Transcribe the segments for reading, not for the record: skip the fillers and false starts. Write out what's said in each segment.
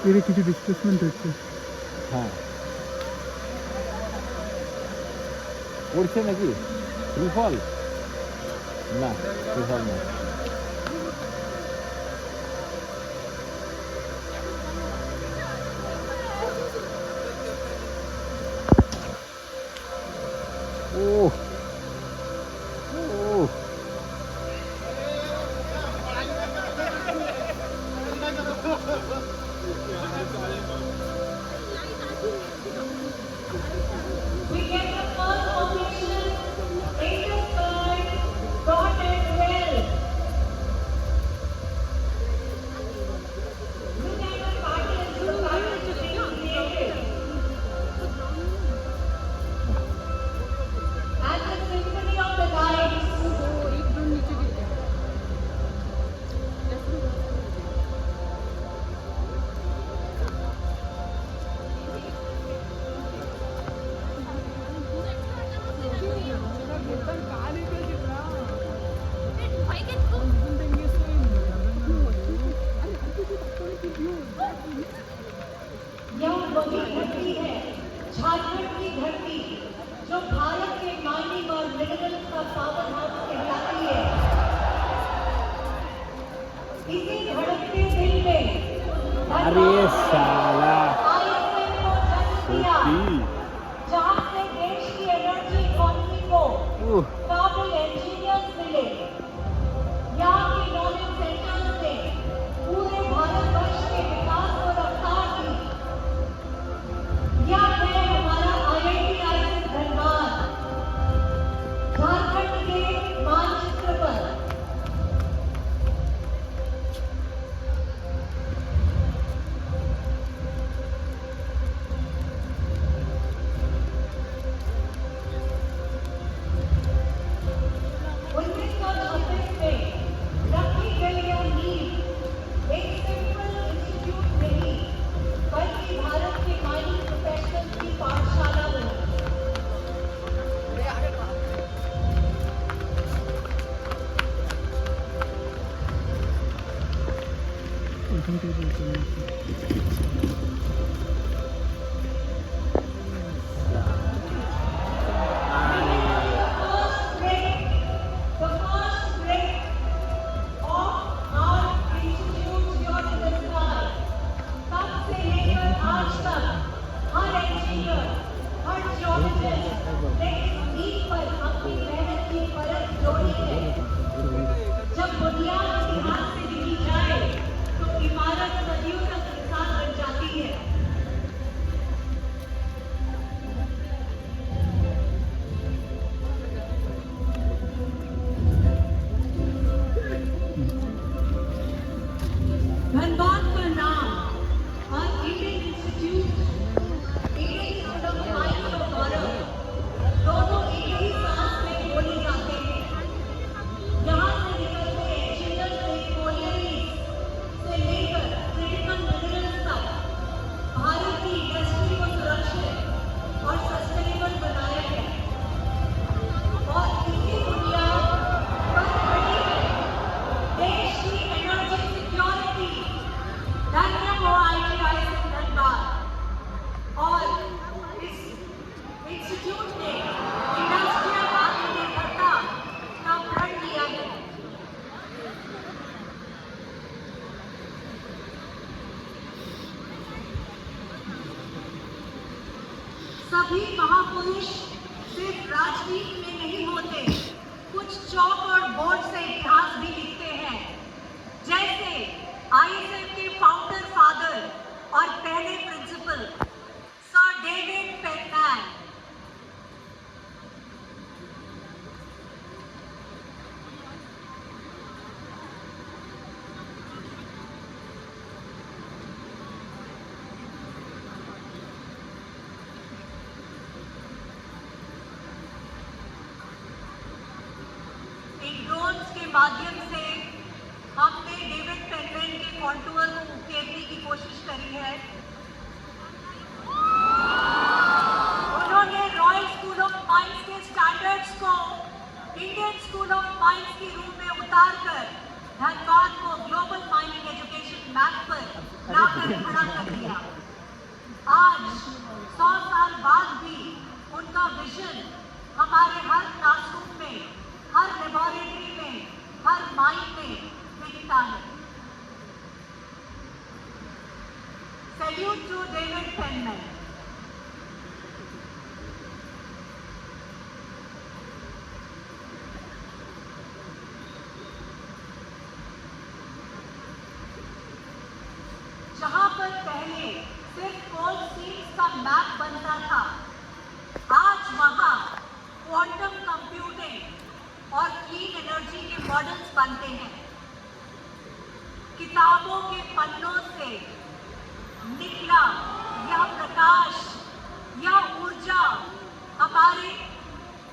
এর কিছু ডিসপ্লেসমেন্ট হচ্ছে। হ্যাঁ পড়ছে নাকি ফ্রি ফল না ফ্রি ফল না ও ও We get the first ovation in the sky, God and well. Look at the patterns being created. And the symphony of the lights. यह वही धरती है, झारखंड की धरती, जो भारत के माइनिंग और मिनरल्स का पावर हाउस कहलाती है। इसी धड़कते दिल में अरे साला ISM को जन्म दिया, जहां से देश की एनर्जी इकोनॉमी को काबिल इंजीनियर्स मिले। यहाँ के नॉलेज सेंटर्स ने पूरे भारतवर्ष के विकास को रफ्तार दी। यह है हमारा IIT धनबाद, झारखंड के मानचित्र पर। रखी गई यह नींव एक सिंपल इंस्टीट्यूट नहीं, बल्कि भारत के माइनिंग प्रोफेशनल्स की पाठशाला बनी। এখান থেকে বলতে হবে। The first break of our institute here in the sky. तब से लेकर आज तक हर इंजीनियर, हर जियोलॉजिस्ट ने इस नींव पर अपनी मेहनत की परत जोड़ी है। जब बुनियाद इतिहास से लिखी जाए तो इमारत सदियों तक मिसाल बन जाती है। धनबाद का नाम और Indian institute, Indian institute of mines और गौरव दोनों एक ही सांस में बोले जाते हैं। यहाँ से निकलते इंजीनियर्स ने कोयलेरीज से लेकर क्रिटिकल मिनरल्स तक भारत की इंडस्ट्री को सुरक्षित और सस्टेनेबल बनाया है। और इसी बुनियाद पर खड़ी है देश की एनर्जी सिक्योरिटी। धन्य हो IIT धनबाद। और इस इंस्टीट्यूट ने इंडस्ट्रियल आत्मनिर्भरता का प्रण लिया है। सभी महापुरुष सिर्फ राजनीति में नहीं होते, कुछ चौक और बोर्ड से इतिहास भी लिखते हैं। जैसे ISM के फाउंडर फादर और पहले प्रिंसिपल सर डेविड पेनमैन। इन ड्रोन्स के माध्यम से हमने डेविड पेनमैन के कॉन्टूर को उकेरने की कोशिश करी है। उन्होंने रॉयल स्कूल ऑफ माइंस के स्टैंडर्ड्स को इंडियन स्कूल ऑफ माइंस के रूप में उतारकर धनबाद को ग्लोबल माइनिंग एजुकेशन मैप पर लाकर खड़ा कर दिया। आज 100 साल बाद भी उनका विजन हमारे हर क्लासरूम में, हर लेबोरेटरी में, हर माइन में दिखता है। Salute to David Penman. जहां पर पहले सिर्फ कोल सीड्स का मैप बनता था, आज वहां क्वांटम कंप्यूटिंग और क्लीन एनर्जी के मॉडल्स बनते हैं। किताबों के पन्नों से निकला यह प्रकाश, यह ऊर्जा हमारे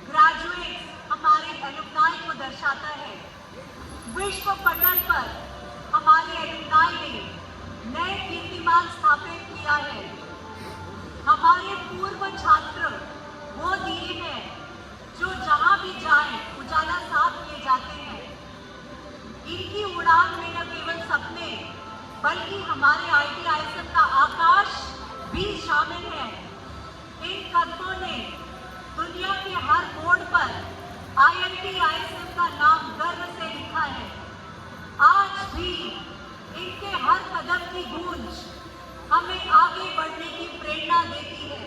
ग्रेजुएट्स, हमारे एलुमनाई को दर्शाता है। विश्व पटल पर हमारे एलुमनाई ने नए कीर्तिमान स्थापित किया है। हमारे पूर्व छात्र वो दिए हैं जो जहां भी जाएं उजाला साथ ले जाते हैं। इनकी उड़ान में न केवल सपने बल्कि हमारे IITISM का आकाश भी शामिल है। इन कदमों ने दुनिया के हर मोड़ पर IITISM का नाम गर्व से लिखा है। आज भी इनके हर कदम की गूंज हमें आगे बढ़ने की प्रेरणा देती है।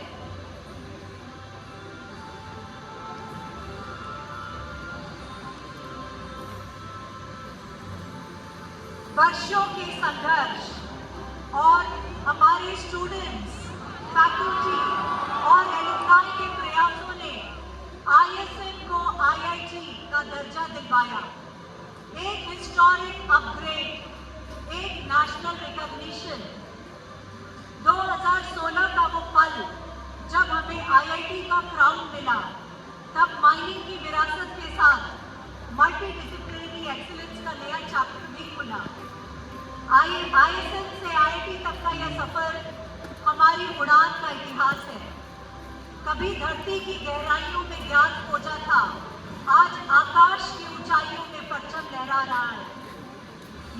वर्षों के संघर्ष और हमारे स्टूडेंट्स, फैकल्टी और एलुमनाई के प्रयासों ने ISM को IIT का दर्जा दिलवाया। एक हिस्टोरिक अपग्रेड, एक नेशनल रिकॉग्निशन। 2016 का वो पल जब हमें IIT का क्राउन मिला, तब माइनिंग की विरासत के साथ मल्टी डिसिप्लिनरी एक्सीलेंस का नया चैप्टर भी खुला। ISM से IIT तक का यह सफर हमारी उड़ान का इतिहास है। कभी धरती की गहराइयों में ज्ञान खोजा था, आज आकाश की ऊंचाइयों में परचम लहरा रहा है।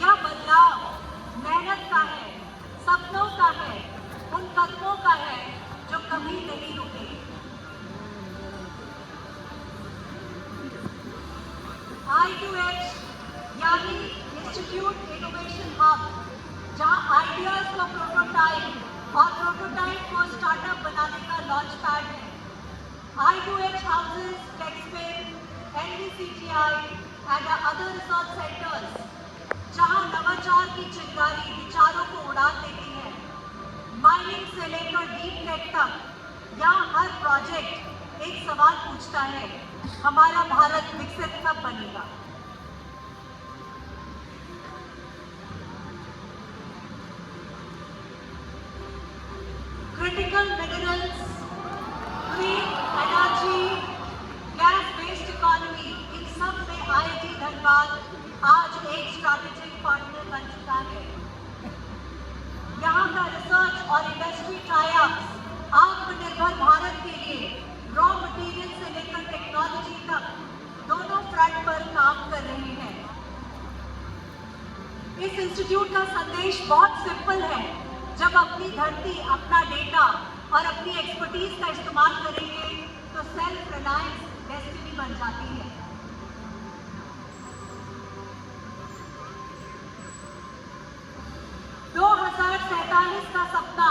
यह बदलाव मेहनत का है, सपनों का है, उन कदमों का है जो कभी नहीं रुके। I2H यानी इंस्टीट्यूट इनोवेशन हब, जहां आइडियाज को प्रोटोटाइप और प्रोटोटाइप को स्टार्टअप बनाने का लॉन्च पैड है। I2H houses TechSpin, NVCTI and other research centers, जहां नवाचार की चिंगारी विचारों को उड़ान देती है। माइनिंग से लेकर डीप टेक तक यहाँ हर प्रोजेक्ट एक सवाल पूछता है, हमारा भारत विकसित कब बनेगा। Critical minerals, green energy, gas based economy, इन सब में IIT धनबाद आज एक स्ट्रैटेजिक पार्टनर बन चुका है। यहाँ का रिसर्च और इंडस्ट्री ट्रायअप्स आत्मनिर्भर भारत के लिए रॉ मटेरियल से लेकर टेक्नोलॉजी तक दोनों फ्रंट पर काम कर रहे हैं। इस इंस्टीट्यूट का संदेश बहुत सिंपल है, जब अपनी धरती, अपना डेटा और अपनी एक्सपर्टीज का इस्तेमाल करेंगे तो सेल्फ रिलायंस डेस्टिनी बन जाती है। का सपना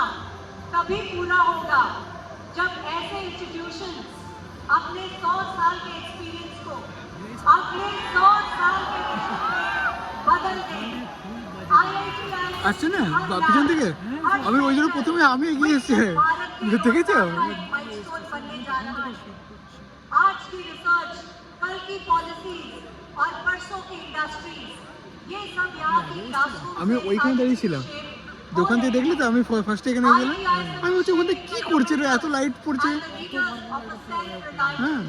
तभी पूरा होगा जब ऐसे इंस्टीट्यूशंस अपने 100 साल के एक्सपीरियंस को अगले 100 साल के विजन में बदल दें। আসছে না পিছন থেকে আমি ওই জন্য প্রথমে আমি এগিয়ে এসেছি দেখেছো बनने जा रहा है। आज की रिसर्च, कल की पॉलिसीज और परसों की इंडस्ट्रीज, ये सब यहाँ की क्लासरूम আমি ওইখানে দাঁড়িয়েছিলাম, দোকান থেকে দেখলি তো আমি ফার্স্টে এখানে গেলাম, আমি হচ্ছে ওখানে কি করছে রে, এত লাইট পড়ছে। হ্যাঁ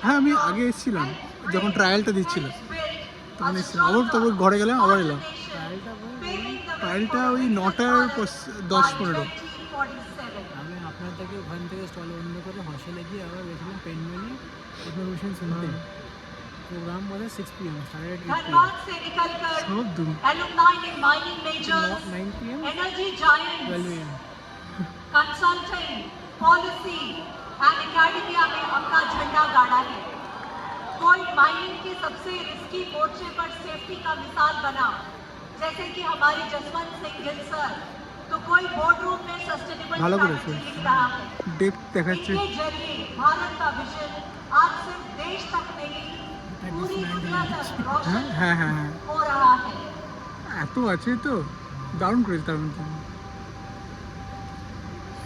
হ্যাঁ আমি আগে এসেছিলাম যখন ট্রায়ালটা দিচ্ছিল তখন এসেছিলাম, আবার তারপর ঘরে গেলাম আবার এলাম। ট্রায়ালটা ওই 9টার 10-15। আমি আপনার থেকে ওখান থেকে স্টল বন্ধ করে হস্টেলে গিয়ে আবার গেছিলাম পেনমেলে ইনফরমেশন শুনতে। प्रोग्राम मध्ये 6 PM started at 8 धनबाद से निकलकर सब दूर alumni in mining majors, PM 9 PM energy 12 giants, AM consulting, policy and academia में अपना झंडा गाड़ा है। कोई माइनिंग के सबसे रिस्की मोर्चे पर सेफ्टी का मिसाल बना, जैसे कि हमारे जसवंत सिंह गिल सर, तो कोई बोर्ड रूम में सस्टेनेबल ভালো করেছে। स्ट्रैटेजी लिख रहा है। ডেপ দেখাচ্ছে इनके जरिए भारत का विजन आज सिर्फ देश तक नहीं, पूरी दुनिया तक रोशन হ্যাঁ হ্যাঁ হ্যাঁ হ্যাঁ हो रहा है। এত আছে তো দারুণ করেছে তার মধ্যে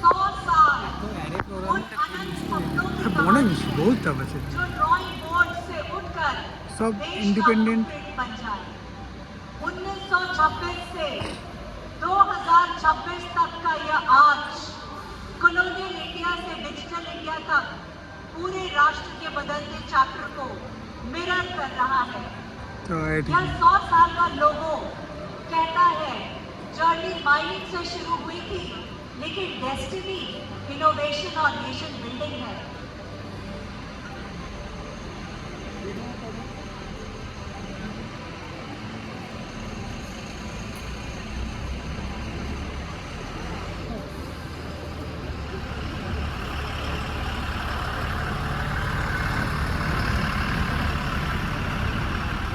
100 साल तो एरे उन प्रोग्राम अनंत सपनों की অনেক कहानी বহুত তাপ আছে जो ड्राइंग बोर्ड से उठकर सब देश का independent blueprint बन जाए। 1926 से 2026 तक का यह आर्च कॉलोनियल इंडिया से डिजिटल इंडिया तक पूरे राष्ट्र के बदलते चैप्टर को मिरर कर रहा है। তো এটি यह 100 साल का लोगो कहता है जर्नी माइनिंग से शुरू हुई थी, लेकिन डेस्टिनी इनोवेशन और नेशन बिल्डिंग है।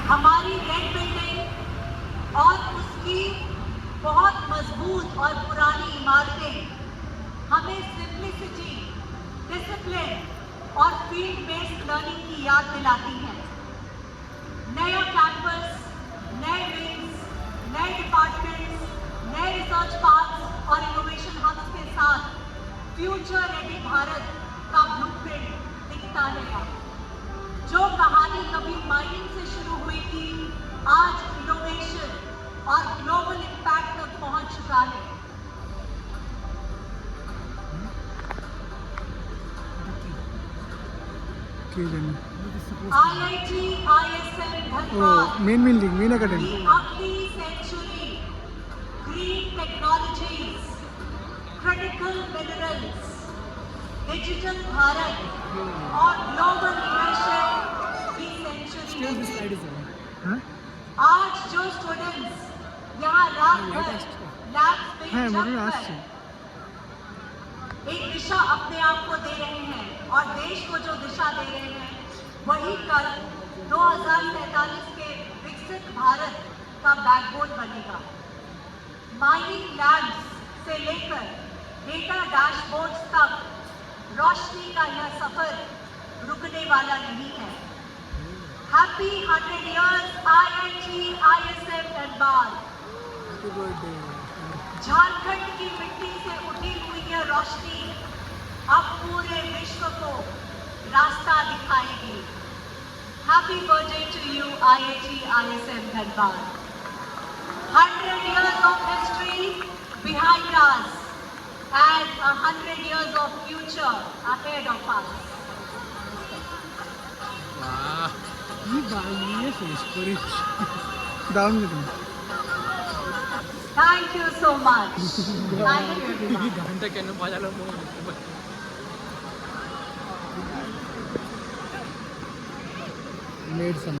हमारी रेड बिल्डिंग और उसकी बहुत मजबूत और पुरानी इमारतें हमें सिंप्लिसिटी, डिसिप्लिन और फील्ड बेस्ड लर्निंग की याद दिलाती हैं। नया कैंपस, नए विंग्स, नए डिपार्टमेंट्स, नए रिसर्च पार्क्स और इनोवेशन हब्स के साथ फ्यूचर रेडी भारत का ब्लूप्रिंट दिखता है। जो कहानी कभी माइनिंग से शुरू हुई थी, आज इनोवेशन और ग्लोबल इम्पैक्ट तक पहुंच चुका है। কে জানি IIT, ISM, ও Dhanbad main building main academy की अगली century green technologies, critical minerals, digital Bharat और ग्लोबल इनोवेशन की still this century. slide is on হ্যাঁ आज जो स्टूडेंट्स यहाँ रात भर लैब्स में হ্যাঁ जग মোটর कर আসছে एक दिशा अपने आप को दे रहे हैं और देश को जो दिशा दे रहे हैं, वही कल 2047 के विकसित भारत का बैकबोन बनेगा। माइनिंग लैब्स से लेकर डेटा डैशबोर्ड्स तक रोशनी का यह सफर रुकने वाला नहीं है। Happy 100 years IIT, ISM Dhanbad. Happy birthday Jharkhand की मिट्टी से उठी हुई यह रोशनी अब पूरे विश्व को रास्ता दिखाएगी। Happy birthday to you IIT, ISM Dhanbad. 100 years of history behind us and 100 years of future ahead of us. কি বানিয়ে শেষ করেছি দারুণ কিন্তু Thank you so much. Thank you everyone. গানটা কেন বাজালো মনে হচ্ছে মেড সাম